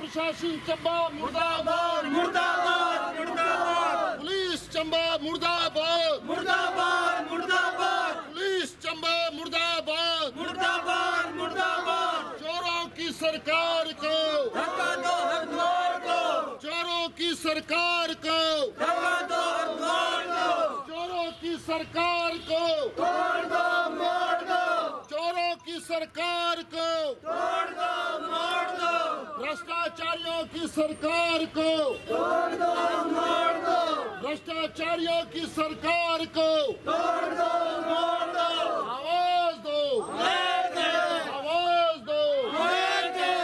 प्रशासन चंबा मुर्दाबाद मुर्दाबाद मुर्दाबाद पुलिस चंबा मुर्दाबाद मुर्दाबाद मुर्दाबाद पुलिस चंबा मुर्दाबाद मुर्दाबाद मुर्दाबाद चोरों की सरकार को धक्का दो हरद्वार को, चोरों की सरकार को धक्का दो हरद्वार को, चोरों की सरकार को तोड़ दो मोड़ दो, चोरों की सरकार को तोड़ दो मोड़ दो, भ्रष्टाचारियों की सरकार को तोड़ दो मोड़ दो, भ्रष्टाचारियों की सरकार को तोड़ दो मोड़ दो, आवाज दो आवाज दे, आवाज दो आवाज दे,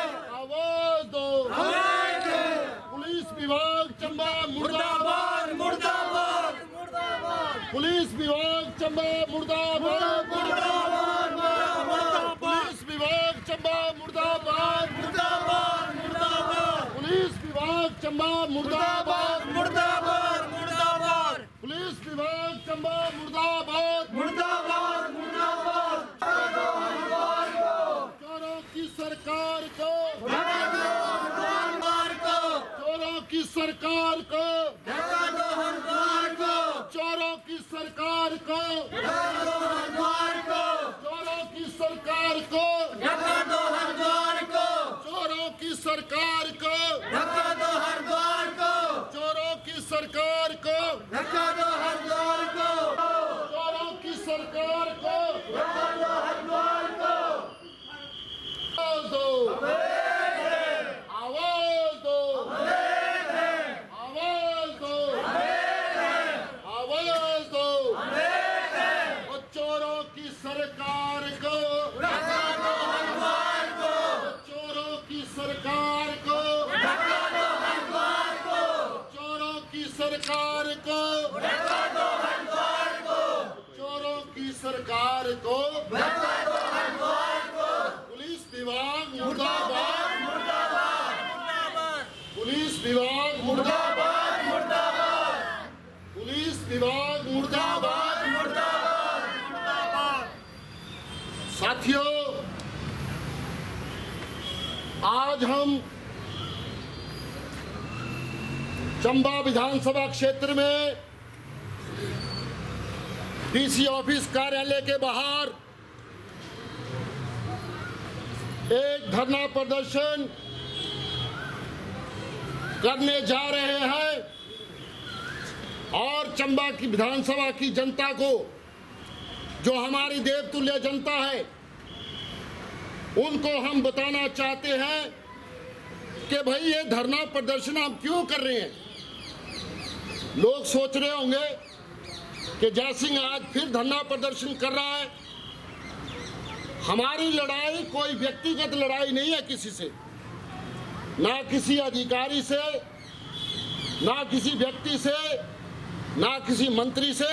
आवाज दो आवाज दे। पुलिस विभाग चंबा मुर्दाबाद मुर्दाबाद मुर्दाबाद पुलिस विभाग चंबा मुर्दाबाद मुर्दाबाद मुर्दाबाद पुलिस विभाग चंबा मुर्दाबाद मुर्दाबाद मुर्दाबाद पुलिस विभाग चंबा मुर्दाबाद मुर्दाबाद मुर्दाबाद पुलिस विभाग चंबा मुर्दाबाद मुर्दाबाद मुर्दाबाद चोरों की सरकार को हरद्वार को, चोरों की सरकार को धक्का दो हरद्वार को, चोरों की सरकार को धक्का दो हरद्वार को, चोरों की सरकार को धक्का दो हरद्वार को, चोरों की सरकार को धक्का दो हरद्वार को, चोरों की सरकार को धक्का दो हरद्वार को, चोरों की सरकार को धक्का दो हरद्वार को। आवाज दो आवाज दो आवाज दो आवाज दो और चोरों की सरकार को धक्का दो हरद्वार को, चोरों की सरकार को धक्का दो हरद्वार को, चोरों की सरकार को धक्का दो हरद्वार को, चोरों की सरकार को धक्का दो हरद्वार को। पुलिस विभाग मुर्दाबाद मुर्दाबाद पुलिस विभाग मुर्दाबाद मुर्दाबाद पुलिस विभाग मुर्दाबाद मुर्दाबाद मुर्दाबाद। साथियों, आज हम चंबा विधानसभा क्षेत्र में डीसी ऑफिस कार्यालय के बाहर एक धरना प्रदर्शन करने जा रहे हैं और चंबा की विधानसभा की जनता को, जो हमारी देवतुल्य जनता है, उनको हम बताना चाहते हैं कि भाई ये धरना प्रदर्शन हम क्यों कर रहे हैं। लोग सोच रहे होंगे कि जयसिंह आज फिर धरना प्रदर्शन कर रहा है। हमारी लड़ाई कोई व्यक्तिगत लड़ाई नहीं है किसी से, ना किसी अधिकारी से, ना किसी व्यक्ति से, ना किसी मंत्री से,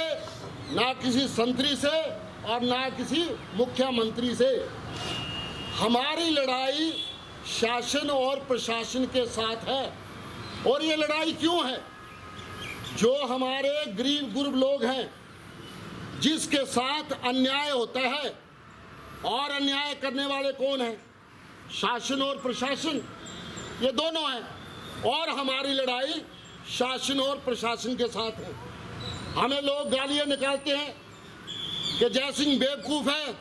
ना किसी संतरी से और ना किसी मुख्यमंत्री से। हमारी लड़ाई शासन और प्रशासन के साथ है। और ये लड़ाई क्यों है? जो हमारे गरीब गुरब लोग हैं, जिसके साथ अन्याय होता है, और अन्याय करने वाले कौन हैं? शासन और प्रशासन, ये दोनों हैं। और हमारी लड़ाई शासन और प्रशासन के साथ है। हमें लोग गालियां निकालते हैं कि जयसिंह बेवकूफ है,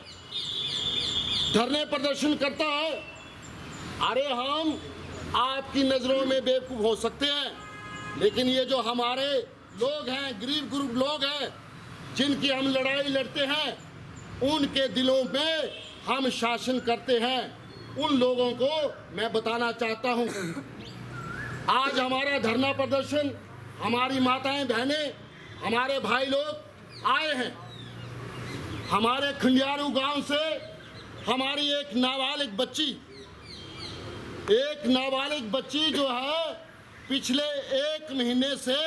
धरने प्रदर्शन करता है। अरे हम आपकी नज़रों में बेवकूफ हो सकते हैं, लेकिन ये जो हमारे लोग हैं, गरीब गुरब लोग हैं, जिनकी हम लड़ाई लड़ते हैं, उनके दिलों में हम शासन करते हैं। उन लोगों को मैं बताना चाहता हूं, आज हमारा धरना प्रदर्शन, हमारी माताएं बहनें, हमारे भाई लोग आए हैं। हमारे खंडियारू गांव से हमारी एक नाबालिग बच्ची जो है, पिछले 1 महीने से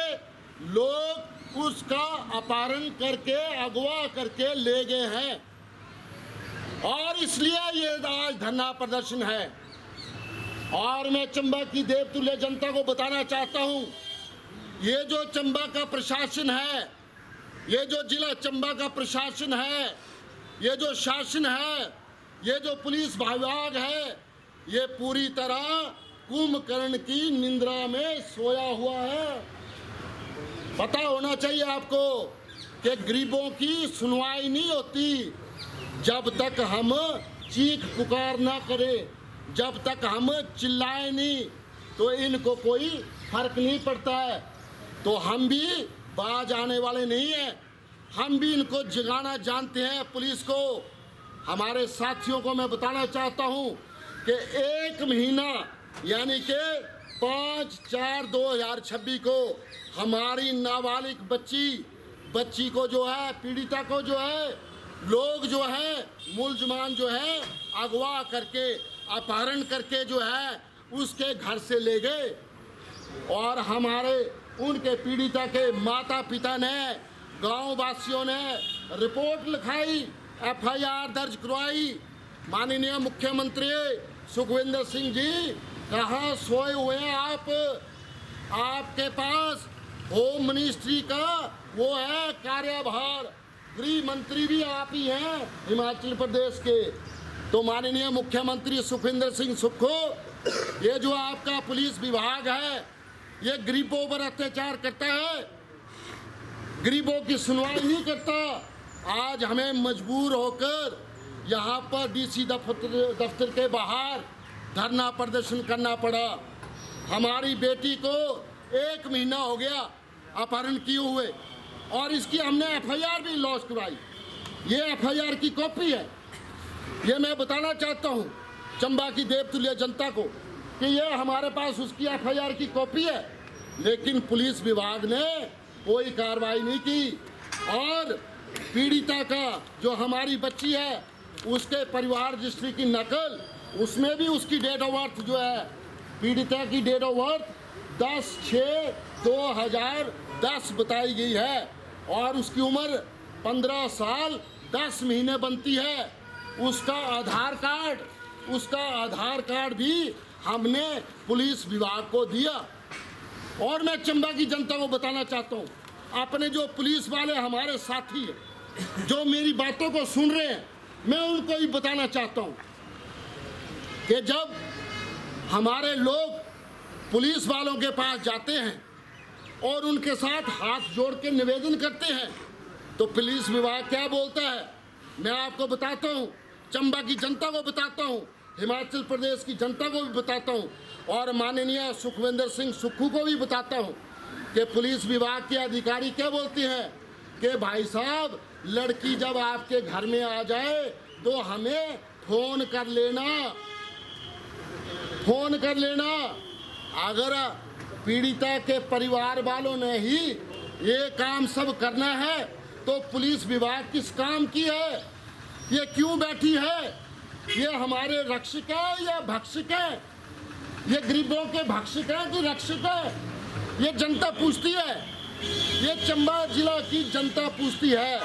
लोग उसका अपहरण करके, अगवा करके ले गए हैं। और इसलिए ये आज धरना प्रदर्शन है। और मैं चंबा की देवतुल्य जनता को बताना चाहता हूं, ये जो चंबा का प्रशासन है, ये जो जिला चंबा का प्रशासन है, ये जो शासन है, ये जो पुलिस विभाग है, ये पूरी तरह कुंभकर्ण की निंद्रा में सोया हुआ है। पता होना चाहिए आपको कि गरीबों की सुनवाई नहीं होती जब तक हम चीख पुकार ना करें, जब तक हम चिल्लाएं नहीं तो इनको कोई फर्क नहीं पड़ता है। तो हम भी बाज आने वाले नहीं हैं, हम भी इनको जगाना जानते हैं पुलिस को। हमारे साथियों को मैं बताना चाहता हूं कि 1 महीना यानी कि 5/4/2026 को हमारी नाबालिग बच्ची को जो है, पीड़िता को जो है, लोग जो है, मुलजमान जो है अगवा करके, अपहरण करके जो है उसके घर से ले गए। और हमारे उनके पीड़िता के माता पिता ने, गांव वासियों ने रिपोर्ट लिखाई, FIR दर्ज करवाई। माननीय मुख्यमंत्री सुखविंदर सिंह जी, कहाँ सोए हुए हैं आप? आपके पास होम मिनिस्ट्री का वो है कार्यभार, गृह मंत्री भी आप ही हैं हिमाचल प्रदेश के। तो माननीय मुख्यमंत्री सुखविंदर सिंह सुक्खू, ये जो आपका पुलिस विभाग है ये गरीबों पर अत्याचार करता है, गरीबों की सुनवाई नहीं करता। आज हमें मजबूर होकर यहाँ पर DC दफ्तर के बाहर धरना प्रदर्शन करना पड़ा। हमारी बेटी को 1 महीना हो गया अपहरण किए हुए और इसकी हमने FIR भी लॉन्च करवाई। ये FIR की कॉपी है। ये मैं बताना चाहता हूँ चंबा की देवतुल्य जनता को कि ये हमारे पास उसकी FIR की कॉपी है, लेकिन पुलिस विभाग ने कोई कार्रवाई नहीं की। और पीड़िता का जो हमारी बच्ची है उसके परिवार रजिस्ट्री की नकल, उसमें भी उसकी डेट ऑफ बर्थ जो है, पीड़िता की डेट ऑफ बर्थ 10/6/2010 बताई गई है और उसकी उम्र 15 साल 10 महीने बनती है। उसका आधार कार्ड भी हमने पुलिस विभाग को दिया। और मैं चंबा की जनता को बताना चाहता हूँ, अपने जो पुलिस वाले हमारे साथी हैं जो मेरी बातों को सुन रहे हैं, मैं उनको भी बताना चाहता हूँ कि जब हमारे लोग पुलिस वालों के पास जाते हैं और उनके साथ हाथ जोड़ के निवेदन करते हैं तो पुलिस विभाग क्या बोलता है, मैं आपको बताता हूँ, चंबा की जनता को बताता हूँ, हिमाचल प्रदेश की जनता को भी बताता हूँ और माननीय सुखविंदर सिंह सुक्खू को भी बताता हूँ कि पुलिस विभाग के अधिकारी क्या बोलते हैं कि भाई साहब, लड़की जब आपके घर में आ जाए तो हमें फोन कर लेना। अगर पीड़िता के परिवार वालों ने ही ये काम सब करना है तो पुलिस विभाग किस काम की है? ये क्यों बैठी है? ये हमारे रक्षक है या भक्षक है? ये गरीबों के भक्षक है कि रक्षक है? ये जनता पूछती है, ये चंबा जिला की जनता पूछती है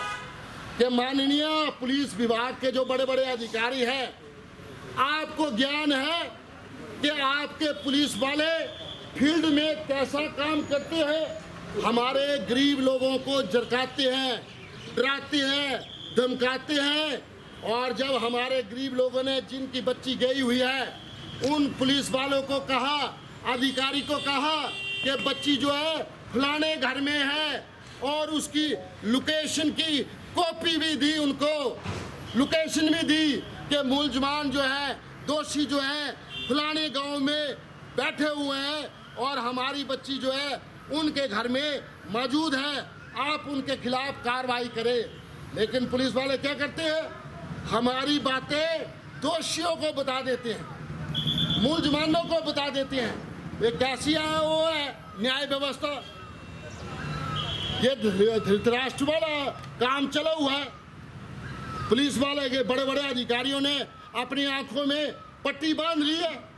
कि माननीय पुलिस विभाग के जो बड़े बड़े अधिकारी हैं, आपको ज्ञान है कि आपके पुलिस वाले फील्ड में कैसा काम करते हैं? हमारे गरीब लोगों को झरकाते हैं, डराते हैं, धमकाते हैं। और जब हमारे गरीब लोगों ने, जिनकी बच्ची गई हुई है, उन पुलिस वालों को कहा, अधिकारी को कहा कि बच्ची जो है फलाने घर में है और उसकी लोकेशन की कॉपी भी दी, उनको लोकेशन भी दी कि मुलजमान जो है, दोषी जो है फलाने गांव में बैठे हुए हैं और हमारी बच्ची जो है उनके घर में मौजूद है, आप उनके खिलाफ कार्रवाई करें। लेकिन पुलिस वाले क्या करते हैं? हमारी बातें दोषियों को बता देते हैं, मुलजमानों को बता देते हैं। ये कैसी है वो है न्याय व्यवस्था? ये धृतराष्ट्र वाला काम चला हुआ है। पुलिस वाले के बड़े बड़े अधिकारियों ने अपनी आंखों में पट्टी बांध ली है।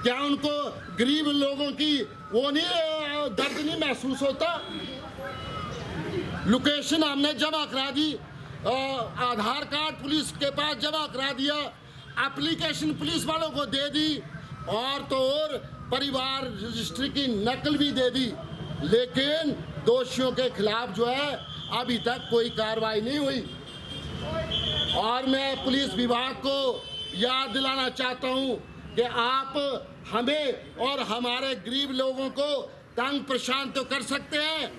क्या उनको गरीब लोगों की वो नहीं, दर्द नहीं महसूस होता? लोकेशन हमने जमा करा दी, आधार कार्ड पुलिस के पास जमा करा दिया, एप्लीकेशन पुलिस वालों को दे दी और तो और परिवार रजिस्ट्री की नकल भी दे दी, लेकिन दोषियों के खिलाफ जो है अभी तक कोई कार्रवाई नहीं हुई। और मैं पुलिस विभाग को याद दिलाना चाहता हूं कि आप हमें और हमारे गरीब लोगों को तंग परेशान तो कर सकते हैं,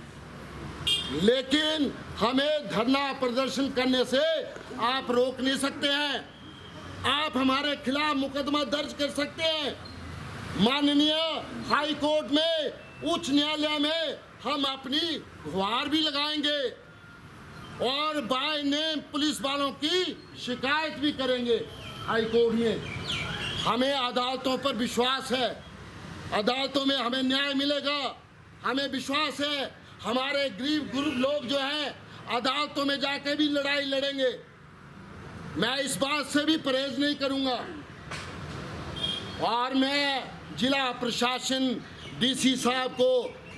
लेकिन हमें धरना प्रदर्शन करने से आप रोक नहीं सकते हैं। आप हमारे खिलाफ मुकदमा दर्ज कर सकते हैं। माननीय हाई कोर्ट में, उच्च न्यायालय में हम अपनी गुहार भी लगाएंगे और बाय नेम पुलिस वालों की शिकायत भी करेंगे हाई कोर्ट में। हमें अदालतों पर विश्वास है, अदालतों में हमें न्याय मिलेगा, हमें विश्वास है। हमारे गरीब लोग जो हैं अदालतों में जाके भी लड़ाई लड़ेंगे। मैं इस बात से भी परहेज नहीं करूंगा। और मैं जिला प्रशासन डीसी साहब को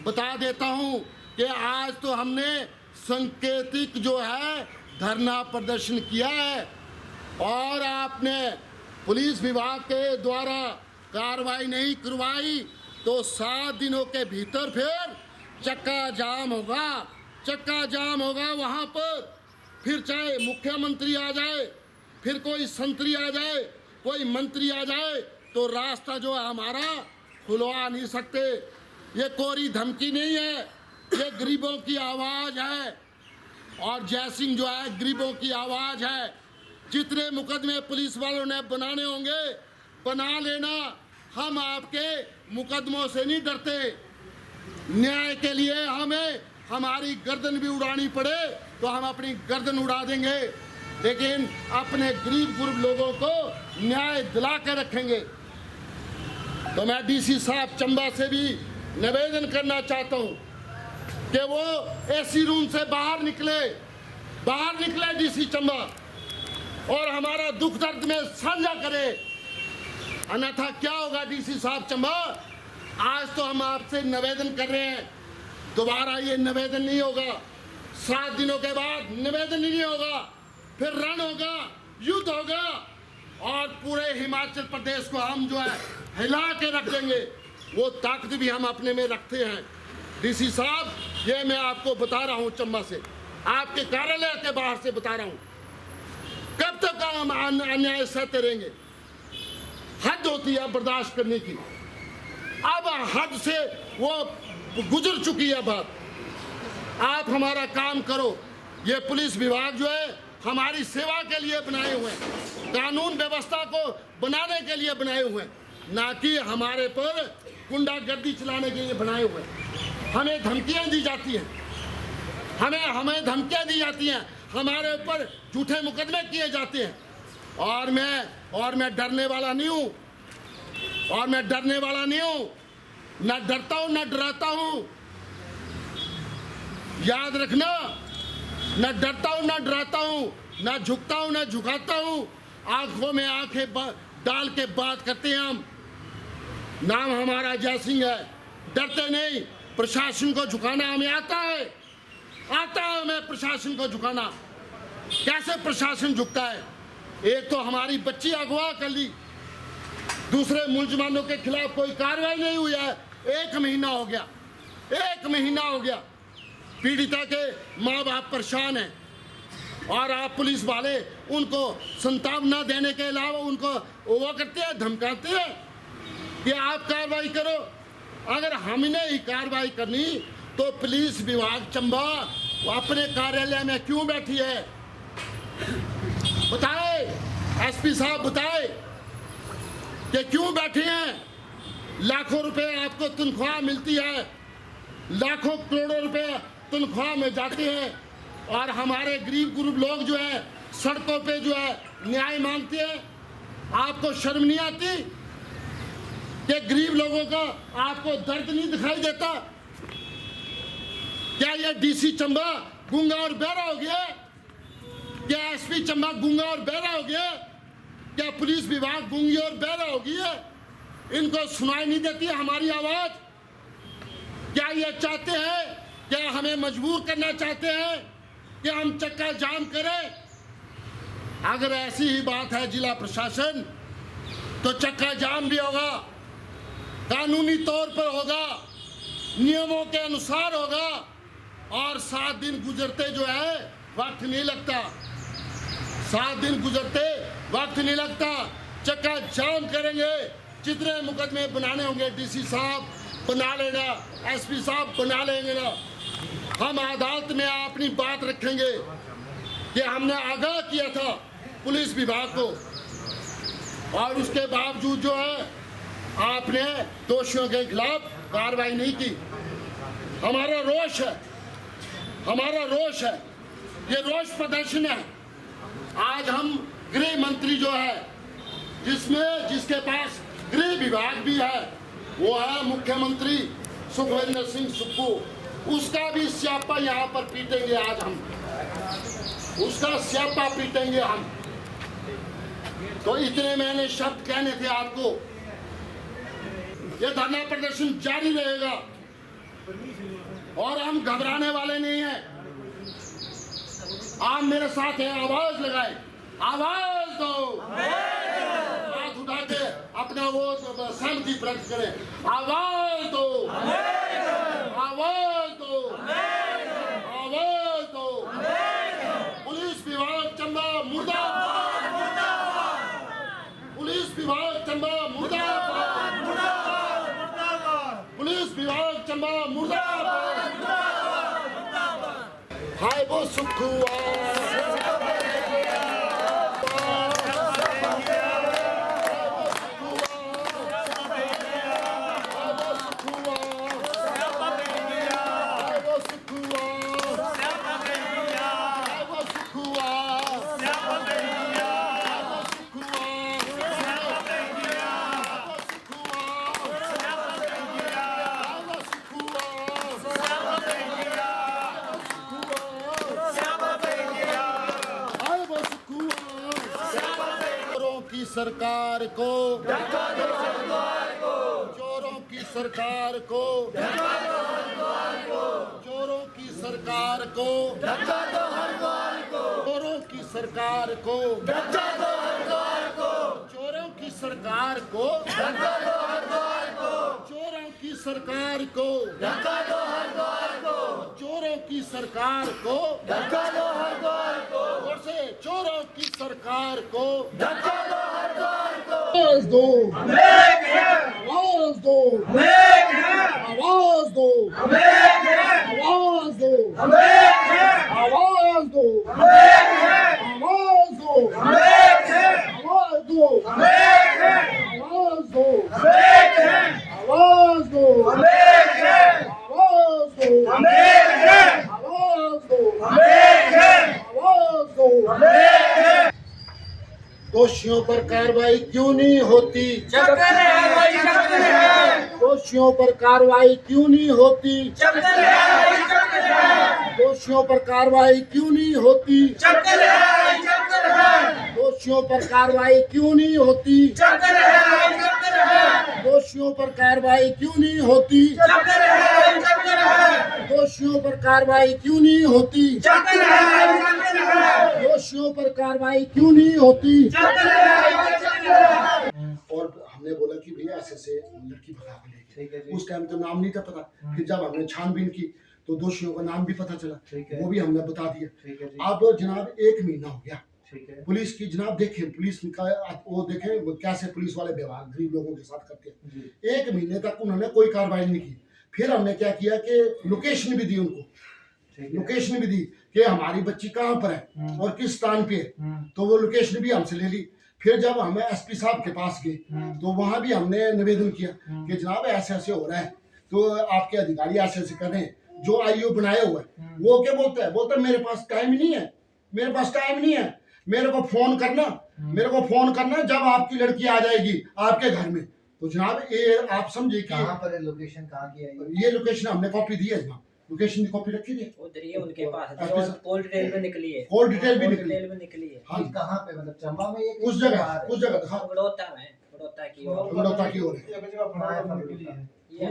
बता देता हूं कि आज तो हमने सांकेतिक जो है धरना प्रदर्शन किया है और आपने पुलिस विभाग के द्वारा कार्रवाई नहीं करवाई तो 7 दिनों के भीतर फिर चक्का जाम होगा, चक्का जाम होगा वहाँ पर। फिर चाहे मुख्यमंत्री आ जाए, फिर कोई संतरी आ जाए, कोई मंत्री आ जाए, तो रास्ता जो है हमारा खुलवा नहीं सकते। ये कोरी धमकी नहीं है, ये गरीबों की आवाज़ है। और जयसिंह जो है गरीबों की आवाज़ है। जितने मुकदमे पुलिस वालों ने बनाने होंगे बना लेना, हम आपके मुकदमों से नहीं डरते। न्याय के लिए हमें हमारी गर्दन भी उड़ानी पड़े तो हम अपनी गर्दन उड़ा देंगे, लेकिन अपने गरीब लोगों को न्याय दिला के रखेंगे। तो मैं डीसी साहब चंबा से भी निवेदन करना चाहता हूँ कि वो एसी रूम से बाहर निकले डीसी चंबा और हमारा दुख दर्द में साझा करे। अन्यथा क्या होगा डीसी साहब चंबा, आज तो हम आपसे निवेदन कर रहे हैं, दोबारा ये निवेदन नहीं होगा। 7 दिनों के बाद निवेदन नहीं होगा, फिर रण होगा, युद्ध होगा और पूरे हिमाचल प्रदेश को हम जो है हिला के रख देंगे। वो ताकत भी हम अपने में रखते हैं। डीसी साहब, ये मैं आपको बता रहा हूँ चंबा से, आपके कार्यालय के बाहर से बता रहा हूँ। कब तक हम अन्याय सहते रहेंगे? हद होती है बर्दाश्त करने की, अब हद से वो गुजर चुकी है बात। आप हमारा काम करो। ये पुलिस विभाग जो है हमारी सेवा के लिए बनाए हुए हैं, कानून व्यवस्था को बनाने के लिए बनाए हुए हैं, ना कि हमारे पर गुंडागर्दी चलाने के लिए बनाए हुए हैं। हमें धमकियां दी जाती हैं, हमें धमकियां दी जाती हैं, हमारे ऊपर झूठे मुकदमे किए जाते हैं। और मैं डरने वाला नहीं हूँ, ना डरता हूँ ना डराता हूँ। याद रखना, ना डरता हूँ ना डराता हूँ, ना झुकता हूँ ना झुकाता हूँ। आंखों में आंखें डाल के बात करते हैं हम। नाम हमारा जयसिंह है, डरते नहीं। प्रशासन को झुकाना हमें आता है हमें प्रशासन को झुकाना। कैसे प्रशासन झुकता है? एक तो हमारी बच्ची अगवा कर ली, दूसरे मुलजमानों के खिलाफ कोई कार्रवाई नहीं हुई है। 1 महीना हो गया, पीड़िता के माँ बाप परेशान हैं और आप पुलिस वाले उनको संताप न देने के अलावा उनको वो करते हैं, धमकाते हैं कि आप कार्रवाई करो। अगर हमने ही कार्रवाई करनी तो पुलिस विभाग चंबा अपने कार्यालय में क्यों बैठी है? बताए, एसपी साहब बताए कि क्यों बैठी हैं? लाखों रुपए आपको तनख्वाह मिलती है, लाखों करोड़ों रुपए तनख्वाह में जाते हैं और हमारे गरीब लोग जो है सड़कों पे जो है न्याय मांगते हैं। आपको शर्म नहीं आती कि गरीब लोगों का आपको दर्द नहीं दिखाई देता? क्या ये डीसी चंबा गूंगा और बहरा हो गया? क्या एसपी चंबा गूंगा और बहरा हो गया? क्या पुलिस विभाग गूंगी और बहरा हो गया? इनको सुनाई नहीं देती है हमारी आवाज? क्या ये चाहते हैं, क्या हमें मजबूर करना चाहते हैं कि हम चक्का जाम करें? अगर ऐसी ही बात है जिला प्रशासन, तो चक्का जाम भी होगा, कानूनी तौर पर होगा, नियमों के अनुसार होगा और 7 दिन गुजरते जो है वक्त नहीं लगता। 7 दिन गुजरते वक्त नहीं लगता। चक्का जाम करेंगे जितने मुकदमे बनाने होंगे डीसी साहब बना लेगा, एसपी साहब बना लेंगे ना। हम अदालत में अपनी बात रखेंगे कि हमने आगाह किया था पुलिस विभाग को, और उसके बावजूद जो है आपने दोषियों के खिलाफ कार्रवाई नहीं की। हमारा रोष है, हमारा रोष है, ये रोष प्रदर्शन है। आज हम गृह मंत्री जो है, जिसके पास गृह विभाग भी है, वो है मुख्यमंत्री सुखविंदर सिंह सुक्खू, उसका भी स्यापा यहाँ पर पीटेंगे। आज हम उसका स्यापा पीटेंगे हम। तो इतने मैंने शब्द कहने थे आपको। ये धरना प्रदर्शन जारी रहेगा और हम घबराने वाले नहीं हैं। आप मेरे साथ हैं, आवाज लगाए, आवाज दो, हाथ उठा के अपना वो सहमति प्रकट करें। आवाज दो, आवाज दो, आवाज दो। पुलिस विभाग चंबा मुर्दाबाद, पुलिस विभाग चंबा मुर्दाबाद, पुलिस विभाग चंबा मुर्दाबाद। हाय वो सुख हुआ, सरकार को, चोरों की सरकार को, चोरों की सरकार को, चोरों की सरकार को, चोरों की सरकार को, चोरों की सरकार को, चोरों की सरकार को, और से चोरों की सरकार को आवाज दो, आवाज दो, आवाज दो, आवाज दो, आवाज दो, आवाज दो, आवाज दो, आवाज दो, आवाज दो, दोषियों पर कार्रवाई क्यों नहीं होती? दोषियों पर कार्रवाई क्यों नहीं होती? दोषियों पर कार्रवाई क्यों नहीं होती? दोषियों पर कार्रवाई क्यों नहीं होती? दोषियों पर कार्रवाई क्यों नहीं होती? दोषियों पर कार्रवाई क्यों नहीं होती? दोषियों पर कार्रवाई क्यों नहीं होती? और हमने बोला कि भैया ऐसे लड़की भगा के लेके, उस टाइम तो नाम नहीं था पता। फिर जब हमने छानबीन की तो दोषियों का नाम भी पता चला, वो भी हमने बता दिया। अब जनाब 1 महीना हो गया पुलिस की, जनाब देखें पुलिस का, वो देखें वो कैसे पुलिस वाले व्यवहार गरीब लोगों के साथ करते हैं। 1 महीने तक उन्होंने कोई कार्रवाई नहीं की। फिर हमने क्या किया कि लोकेशन भी दी उनको, लोकेशन भी दी कि हमारी बच्ची कहाँ पर है और किस स्थान पे है, तो वो लोकेशन भी हमसे ले ली। फिर जब हमें एसपी साहब के पास गए तो वहां भी हमने निवेदन किया कि जनाब ऐसे ऐसे हो रहा है, तो आपके अधिकारी ऐसे ऐसे कर रहे हैं। जो आईओ बनाया हुआ है वो क्या बोलता है, बोलता है मेरे पास टाइम नहीं है, मेरे पास टाइम नहीं है, मेरे को फोन करना, मेरे को फोन करना जब आपकी लड़की आ जाएगी आपके घर में। तो जनाब ये आप समझे कि कहाँ पर है, लोकेशन कहाँ की है? ये लोकेशन हमने कॉपी दी है जनाब, लोकेशन की कॉपी रखी थी उधर ही है उनके पास, कॉल डिटेल में निकली है, कॉल डिटेल भी निकली है। हाँ कहाँ पे, मतलब चंबा में ये उस जगह दिखा, बड़ौदा में, बड़ौदा की ओर, बड़ौदा की ओर है, ये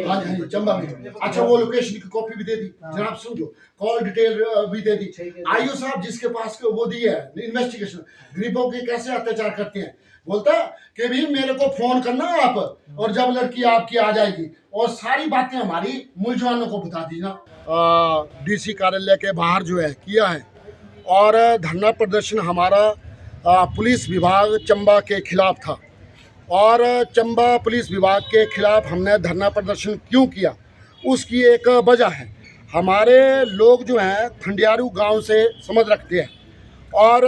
हाँ जी चंबा में। अच्छा वो लोकेशन की कॉपी भी दे दी जनाब, समझो कॉल डिटेल भी दे दी। आईओ साहब जिसके पास वो दी है इन्वेस्टिगेशन, गरीबों के कैसे अत्याचार करते हैं, बोलता कि भी मेरे को फोन करना आप, और जब लड़की आपकी आ जाएगी, और सारी बातें हमारी मुलजमानों को बता दीना। डीसी कार्यालय के बाहर जो है किया है, और धरना प्रदर्शन हमारा पुलिस विभाग चंबा के खिलाफ था। और चंबा पुलिस विभाग के खिलाफ हमने धरना प्रदर्शन क्यों किया, उसकी एक वजह है। हमारे लोग जो हैं खंडियारू गांव से समझ रखते हैं और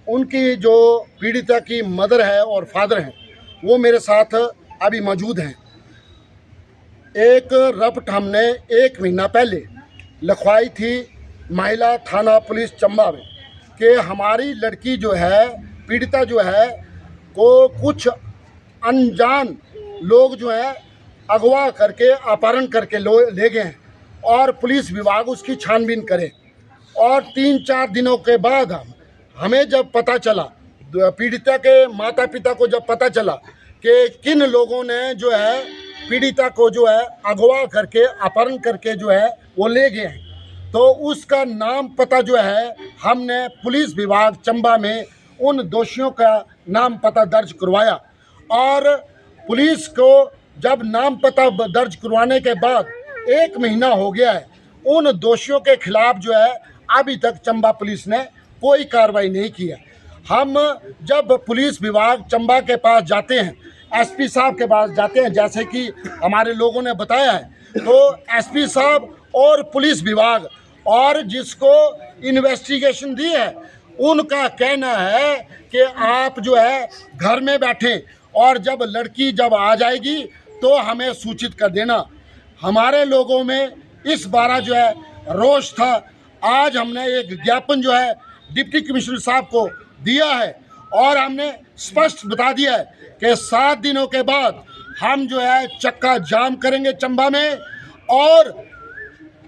उनकी जो पीड़िता की मदर है और फादर हैं वो मेरे साथ अभी मौजूद हैं। एक रपट हमने 1 महीना पहले लिखवाई थी महिला थाना पुलिस चंबा में कि हमारी लड़की जो है पीड़िता जो है को कुछ अनजान लोग जो है अगवा करके अपहरण करके ले गए हैं और पुलिस विभाग उसकी छानबीन करे। और 3-4 दिनों के बाद हमें जब पता चला, पीड़िता के माता पिता को जब पता चला कि किन लोगों ने जो है पीड़िता को जो है अगवा करके अपहरण करके जो है वो ले गए हैं, तो उसका नाम पता जो है हमने पुलिस विभाग चंबा में उन दोषियों का नाम पता दर्ज करवाया। और पुलिस को जब नाम पता दर्ज करवाने के बाद 1 महीना हो गया है, उन दोषियों के खिलाफ जो है अभी तक चंबा पुलिस ने कोई कार्रवाई नहीं की है। हम जब पुलिस विभाग चंबा के पास जाते हैं, एसपी साहब के पास जाते हैं, जैसे कि हमारे लोगों ने बताया है, तो एसपी साहब और पुलिस विभाग और जिसको इन्वेस्टिगेशन दी है उनका कहना है कि आप जो है घर में बैठें और जब लड़की जब आ जाएगी तो हमें सूचित कर देना। हमारे लोगों में इस बार जो है रोष था। आज हमने एक ज्ञापन जो है डिप्टी कमिश्नर साहब को दिया है और हमने स्पष्ट बता दिया है कि 7 दिनों के बाद हम जो है चक्का जाम करेंगे चंबा में और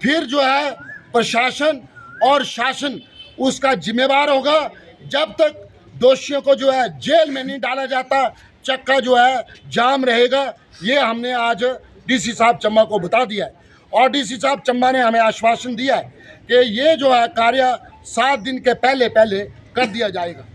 फिर जो है प्रशासन और शासन उसका जिम्मेवार होगा। जब तक दोषियों को जो है जेल में नहीं डाला जाता चक्का जो है जाम रहेगा। ये हमने आज डीसी साहब चंबा को बता दिया है और डीसी साहब चंबा ने हमें आश्वासन दिया है कि ये जो है कार्य 7 दिन के पहले कर दिया जाएगा।